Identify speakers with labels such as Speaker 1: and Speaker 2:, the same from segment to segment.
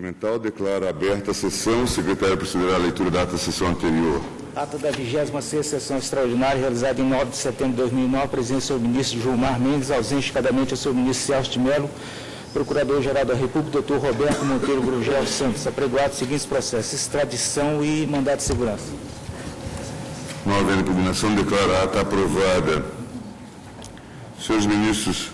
Speaker 1: procedimental, declaro aberta a sessão. O secretário procederá à leitura da ata da sessão anterior.
Speaker 2: Ata da 26ª sessão extraordinária, realizada em 9 de setembro de 2009, presença do ministro Gilmar Mendes, ausente cadamente ao seu ministro Celso de Mello, Procurador-Geral da República, doutor Roberto Monteiro Grugel Santos. Apregoado os seguintes processos: extradição e mandado de segurança.
Speaker 1: Não havendo impugnação, declaro a ata aprovada. Senhores ministros,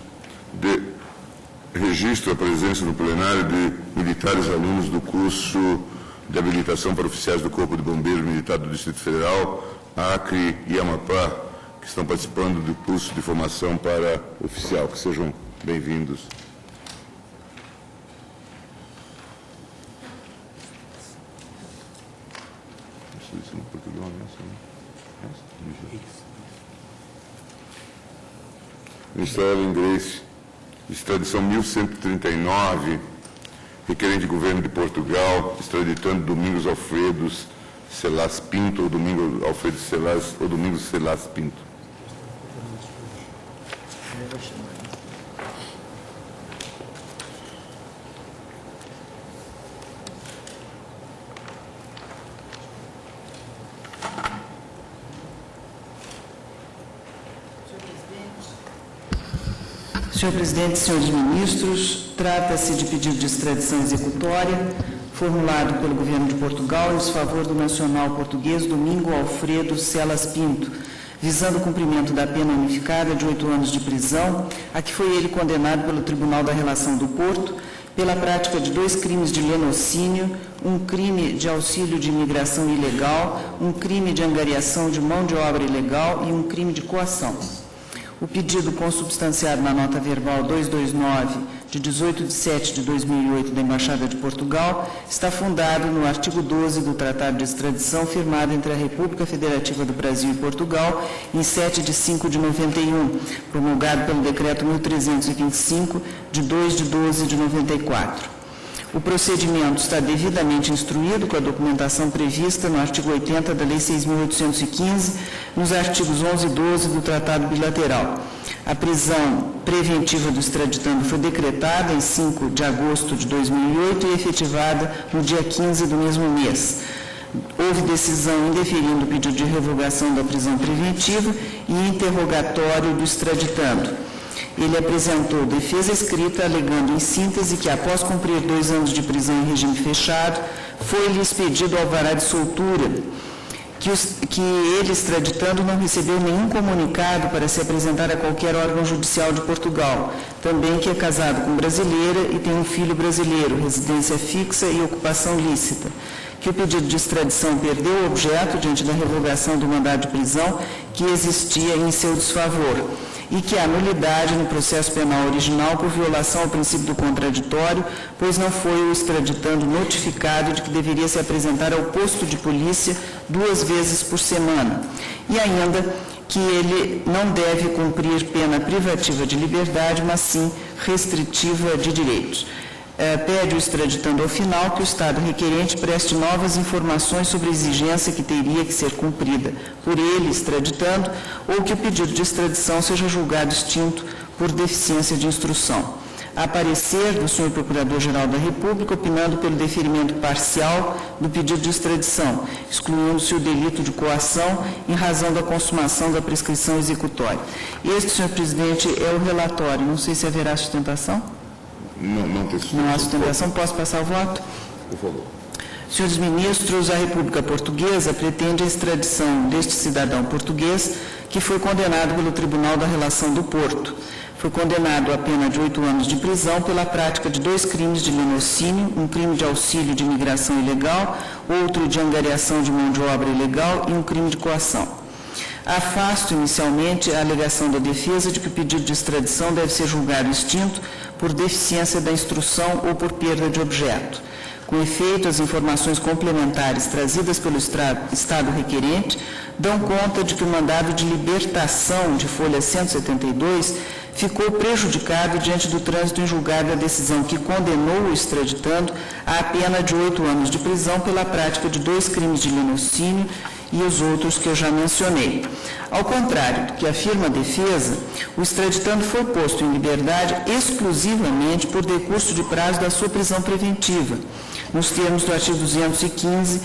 Speaker 1: registro a presença no plenário de militares alunos do curso de habilitação para oficiais do Corpo de Bombeiros Militar do Distrito Federal, Acre e Amapá, que estão participando do curso de formação para oficial. Que sejam bem-vindos. Ministra Ellen Grace, extradição 1139, requerente de governo de Portugal, extraditando Domingos Alfredo Celas Pinto, ou Domingos Alfredo Celas, ou Domingos Celas Pinto.
Speaker 3: Senhor Presidente, senhores ministros, trata-se de pedido de extradição executória formulado pelo Governo de Portugal em desfavor do nacional português Domingo Alfredo Celas Pinto, visando o cumprimento da pena unificada de 8 anos de prisão, a que foi ele condenado pelo Tribunal da Relação do Porto, pela prática de 2 crimes de lenocínio, um crime de auxílio de imigração ilegal, um crime de angariação de mão de obra ilegal e um crime de coação. O pedido consubstanciado na nota verbal 229, de 18 de 7 de 2008, da Embaixada de Portugal, está fundado no artigo 12 do Tratado de Extradição, firmado entre a República Federativa do Brasil e Portugal, em 7 de 5 de 91, promulgado pelo Decreto 1325, de 2 de 12 de 94. O procedimento está devidamente instruído com a documentação prevista no artigo 80 da Lei 6.815, nos artigos 11 e 12 do Tratado Bilateral. A prisão preventiva do extraditando foi decretada em 5 de agosto de 2008 e efetivada no dia 15 do mesmo mês. Houve decisão indeferindo o pedido de revogação da prisão preventiva e interrogatório do extraditando. Ele apresentou defesa escrita alegando em síntese que, após cumprir 2 anos de prisão em regime fechado, foi-lhe expedido o alvará de soltura, que ele, extraditando, não recebeu nenhum comunicado para se apresentar a qualquer órgão judicial de Portugal, também que é casado com brasileira e tem um filho brasileiro, residência fixa e ocupação lícita, que o pedido de extradição perdeu o objeto diante da revogação do mandado de prisão que existia em seu desfavor, e que há nulidade no processo penal original por violação ao princípio do contraditório, pois não foi o extraditando notificado de que deveria se apresentar ao posto de polícia 2 vezes por semana, e ainda que ele não deve cumprir pena privativa de liberdade, mas sim restritiva de direitos. Pede o extraditando ao final que o Estado requerente preste novas informações sobre a exigência que teria que ser cumprida por ele, extraditando, ou que o pedido de extradição seja julgado extinto por deficiência de instrução. A parecer do senhor Procurador-Geral da República, opinando pelo deferimento parcial do pedido de extradição, excluindo-se o delito de coação em razão da consumação da prescrição executória. Este, senhor presidente, é o relatório. Não sei se haverá sustentação.
Speaker 1: Não tem sustentação.
Speaker 3: Não há sustentação. Posso passar o voto?
Speaker 1: Por favor.
Speaker 3: Senhores ministros, a República Portuguesa pretende a extradição deste cidadão português que foi condenado pelo Tribunal da Relação do Porto. Foi condenado a pena de 8 anos de prisão pela prática de 2 crimes de lenocínio, um crime de auxílio de imigração ilegal, outro de angariação de mão de obra ilegal e um crime de coação. Afasto inicialmente a alegação da defesa de que o pedido de extradição deve ser julgado extinto por deficiência da instrução ou por perda de objeto. Com efeito, as informações complementares trazidas pelo Estado requerente dão conta de que o mandado de libertação de folha 172 ficou prejudicado diante do trânsito em julgado da decisão que condenou o extraditando à pena de 8 anos de prisão pela prática de 2 crimes de lenocínio e os outros que eu já mencionei. Ao contrário do que afirma a defesa, o extraditando foi posto em liberdade exclusivamente por decurso de prazo da sua prisão preventiva, nos termos do artigo 215,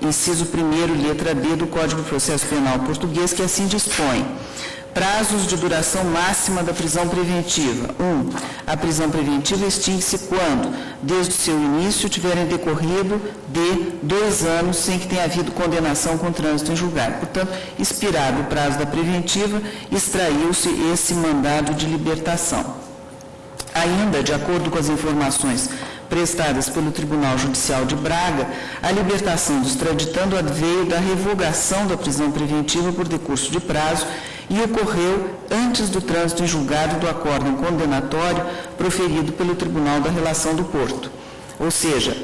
Speaker 3: inciso 1º, letra B do Código de Processo Penal português, que assim dispõe: prazos de duração máxima da prisão preventiva. 1. A prisão preventiva extingue-se quando, desde o seu início, tiverem decorrido de 2 anos sem que tenha havido condenação com trânsito em julgado. Portanto, expirado o prazo da preventiva, extraiu-se esse mandado de libertação. Ainda, de acordo com as informações prestadas pelo Tribunal Judicial de Braga, a libertação do extraditando adveio da revogação da prisão preventiva por decurso de prazo e ocorreu antes do trânsito em julgado do acórdão condenatório proferido pelo Tribunal da Relação do Porto. Ou seja,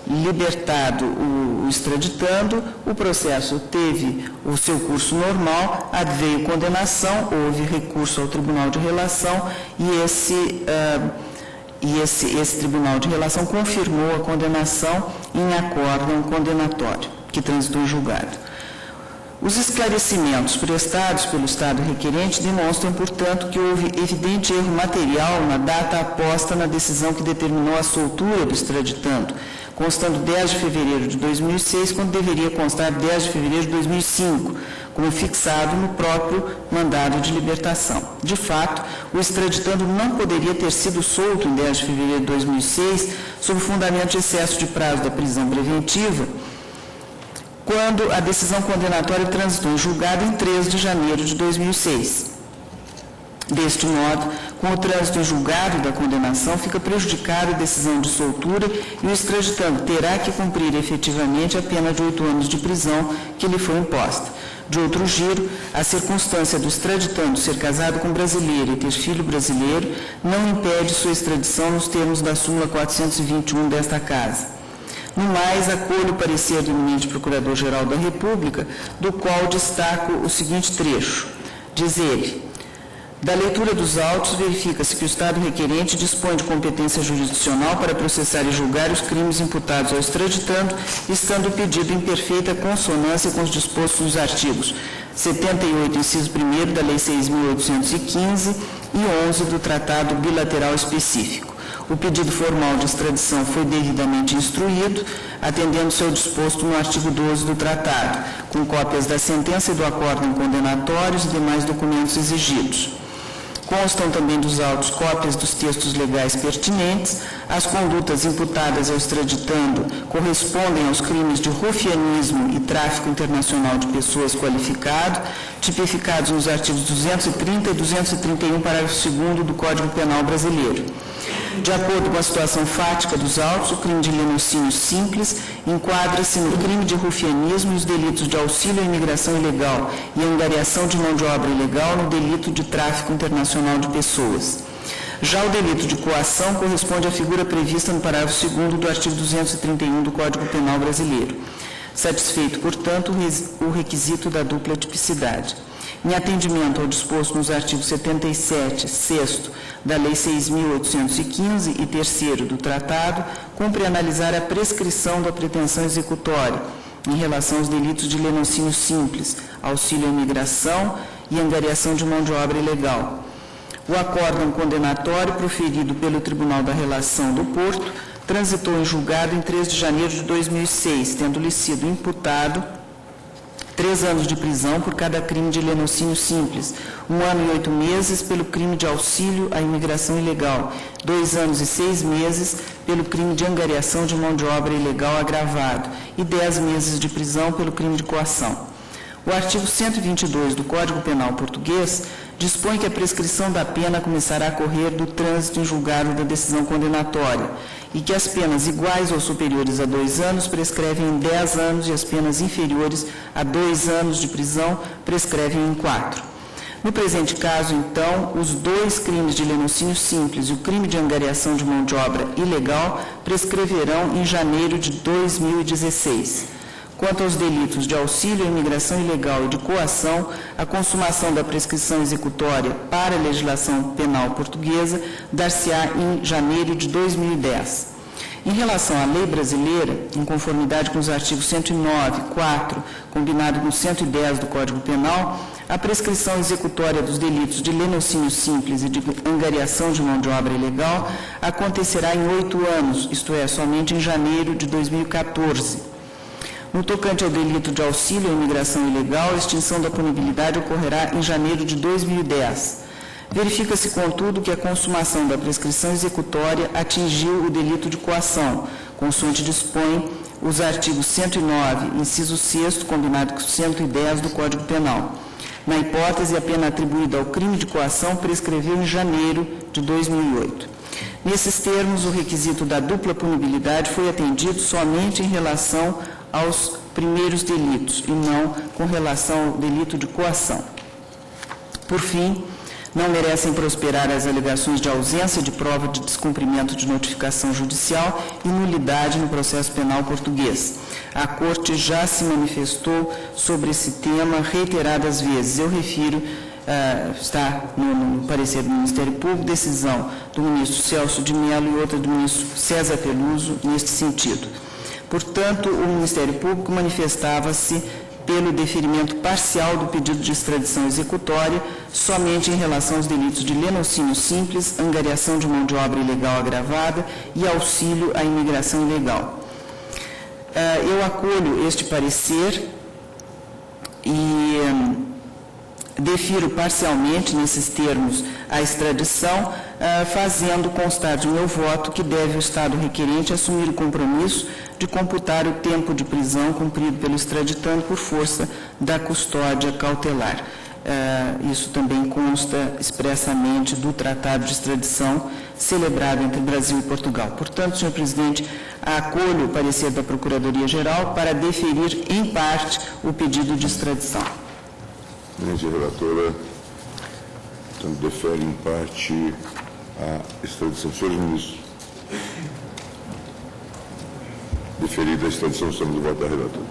Speaker 3: libertado o extraditando, o processo teve o seu curso normal, adveio condenação, houve recurso ao Tribunal de Relação e esse Tribunal de Relação confirmou a condenação em acórdão condenatório, que transitou em julgado. Os esclarecimentos prestados pelo Estado requerente demonstram, portanto, que houve evidente erro material na data aposta na decisão que determinou a soltura do extraditando, constando 10 de fevereiro de 2006, quando deveria constar 10 de fevereiro de 2005, como fixado no próprio mandado de libertação. De fato, o extraditando não poderia ter sido solto em 10 de fevereiro de 2006, sob fundamento de excesso de prazo da prisão preventiva, quando a decisão condenatória transitou em julgado em 3 de janeiro de 2006. Deste modo, com o trânsito em julgado da condenação, fica prejudicada a decisão de soltura e o extraditando terá que cumprir efetivamente a pena de 8 anos de prisão que lhe foi imposta. De outro giro, a circunstância do extraditando ser casado com brasileiro e ter filho brasileiro não impede sua extradição nos termos da súmula 421 desta Casa. No mais, acolho o parecer do eminente Procurador-Geral da República, do qual destaco o seguinte trecho. Diz ele: da leitura dos autos, verifica-se que o Estado requerente dispõe de competência jurisdicional para processar e julgar os crimes imputados ao extraditando, estando o pedido em perfeita consonância com os dispostos nos artigos 78, inciso 1º da Lei 6.815 e 11 do Tratado Bilateral Específico. O pedido formal de extradição foi devidamente instruído, atendendo-se ao disposto no artigo 12 do Tratado, com cópias da sentença e do acórdão condenatórios e demais documentos exigidos. Constam também dos autos cópias dos textos legais pertinentes. As condutas imputadas ao extraditando correspondem aos crimes de rufianismo e tráfico internacional de pessoas qualificado, tipificados nos artigos 230 e 231, parágrafo 2º do Código Penal Brasileiro. De acordo com a situação fática dos autos, o crime de lenocínio simples enquadra-se no crime de rufianismo e os delitos de auxílio à imigração ilegal e angariação de mão de obra ilegal no delito de tráfico internacional de pessoas. Já o delito de coação corresponde à figura prevista no parágrafo 2º do artigo 231 do Código Penal Brasileiro. Satisfeito, portanto, o requisito da dupla tipicidade. Em atendimento ao disposto nos artigos 77, 6º da Lei 6.815 e 3º do Tratado, cumpre analisar a prescrição da pretensão executória em relação aos delitos de lenocínio simples, auxílio à imigração e angariação de mão de obra ilegal. O acórdão condenatório proferido pelo Tribunal da Relação do Porto transitou em julgado em 3 de janeiro de 2006, tendo-lhe sido imputado 3 anos de prisão por cada crime de lenocínio simples, 1 ano e 8 meses pelo crime de auxílio à imigração ilegal, 2 anos e 6 meses pelo crime de angariação de mão de obra ilegal agravado e 10 meses de prisão pelo crime de coação. O artigo 122 do Código Penal Português dispõe que a prescrição da pena começará a correr do trânsito em julgado da decisão condenatória e que as penas iguais ou superiores a 2 anos prescrevem em 10 anos e as penas inferiores a 2 anos de prisão prescrevem em 4. No presente caso, então, os 2 crimes de lenocínio simples e o crime de angariação de mão de obra ilegal prescreverão em janeiro de 2016. Quanto aos delitos de auxílio à imigração ilegal e de coação, a consumação da prescrição executória para a legislação penal portuguesa dar-se-á em janeiro de 2010. Em relação à lei brasileira, em conformidade com os artigos 109, 4, combinado com 110 do Código Penal, A prescrição executória dos delitos de lenocínio simples e de angariação de mão de obra ilegal acontecerá em 8 anos, isto é, somente em janeiro de 2014. No tocante ao delito de auxílio à imigração ilegal, a extinção da punibilidade ocorrerá em janeiro de 2010. Verifica-se, contudo, que a consumação da prescrição executória atingiu o delito de coação, consoante dispõe os artigos 109, inciso 6º, combinado com 110 do Código Penal. Na hipótese, a pena atribuída ao crime de coação prescreveu em janeiro de 2008. Nesses termos, o requisito da dupla punibilidade foi atendido somente em relação aos primeiros delitos e não com relação ao delito de coação. Por fim, não merecem prosperar as alegações de ausência de prova de descumprimento de notificação judicial e nulidade no processo penal português. A Corte já se manifestou sobre esse tema reiteradas vezes. Eu refiro, está no parecer do Ministério Público, decisão do ministro Celso de Mello e outra do ministro César Peluso neste sentido. Portanto, o Ministério Público manifestava-se pelo deferimento parcial do pedido de extradição executória somente em relação aos delitos de lenocínio simples, angariação de mão de obra ilegal agravada e auxílio à imigração ilegal. Eu acolho este parecer e defiro parcialmente, nesses termos, a extradição, fazendo constar de meu voto que deve o Estado requerente assumir o compromisso de computar o tempo de prisão cumprido pelo extraditando por força da custódia cautelar. Isso também consta expressamente do Tratado de Extradição celebrado entre Brasil e Portugal. Portanto, senhor presidente, acolho o parecer da Procuradoria-Geral para deferir, em parte, o pedido de extradição.
Speaker 1: Presidente relatora, então, defere em parte a extradição. Senhores ministros, deferida a extradição, estamos de volta à relatora.